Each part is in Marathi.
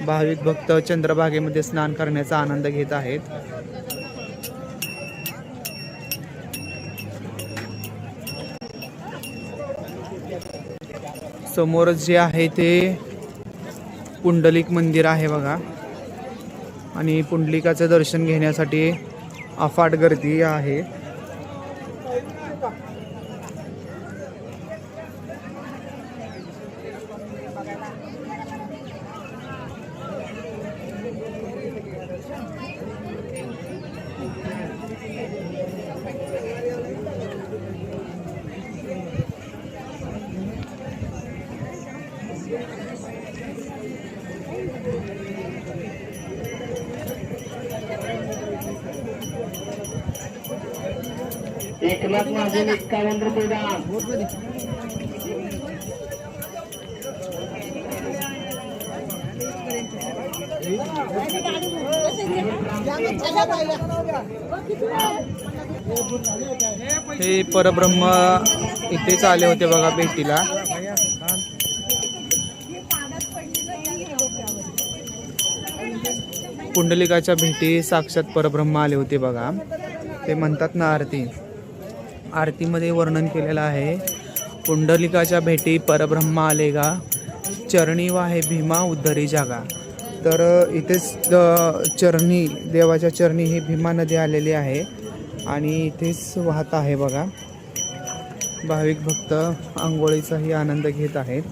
भाविक भक्त चंद्रभागेमध्ये स्नान करण्याचा आनंद घेत आहेत। समोर जे आहे ते पुंडलिक मंदिर आहे बघा, आणि पुंडलिकाचं दर्शन घेण्यासाठी अफाट गर्दी आहे। एक लाख माझे 51 रुपये दान। हे परब्रह्म इथेच आले होते बघा भेटीला। पुंडलिकाच्या भेटी साक्षात परब्रह्म आले होते बघा। ते म्हणतात ना आरतीमध्ये वर्णन केलेलं आहे, पुंडलिकाच्या भेटी परब्रह्म आले गा, चरणी वाहे भीमा उद्धरी जागा। तर इथेच चरणी, देवाच्या चरणी ही भीमा नदी आलेली आहे आणि इथेच वाहत आहे बघा। भाविक भक्त आंघोळीचाही आनंद घेत आहेत।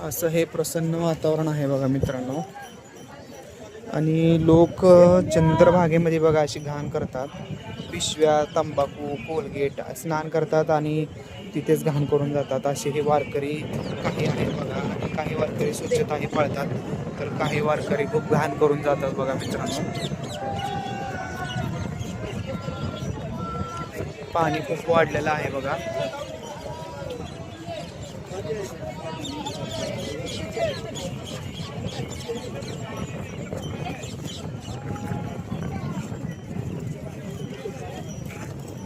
असं हे प्रसन्न वातावरण आहे बघा मित्रांनो। आणि लोक चंद्रभागेमध्ये बघा अशी घाण करतात, पिशव्या, तंबाखू, कोलगेट स्नान करतात आणि तिथेच घाण करून जातात। असे हे वारकरी काही आहेत बघा, आणि काही वारकरी स्वच्छताही पाळतात, तर काही वारकरी खूप घाण करून जातात बघा मित्रांनो। पाणी खूप वाढलेलं आहे बघा।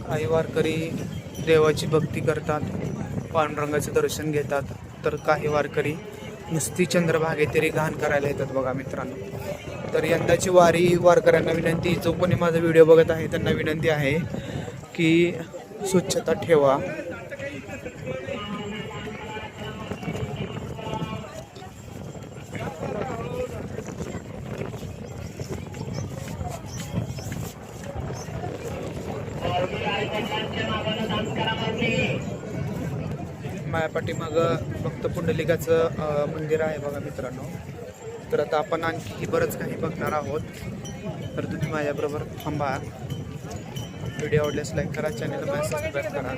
काही वारकरी देवाची भक्ती करतात, पांडुरंगाचे दर्शन घेतात, तर काही वारकरी नुसती चंद्रभागे तरी घाण करायला येतात बघा मित्रांनो। तर यंदाची वारी वारकऱ्यांना विनंती, जो कोणी माझा व्हिडिओ बघत आहे त्यांना विनंती आहे की स्वच्छता ठेवा। माझ्या पाठीमागं भक्त पुंडलिकाचं मंदिर आहे बघा मित्रांनो। तर आता आपण आणखी बरंच काही बघणार आहोत, तर तुम्ही माझ्याबरोबर थांबा। व्हिडिओ आवडल्यास लाईक करा, चॅनलला सबस्क्राईब करा।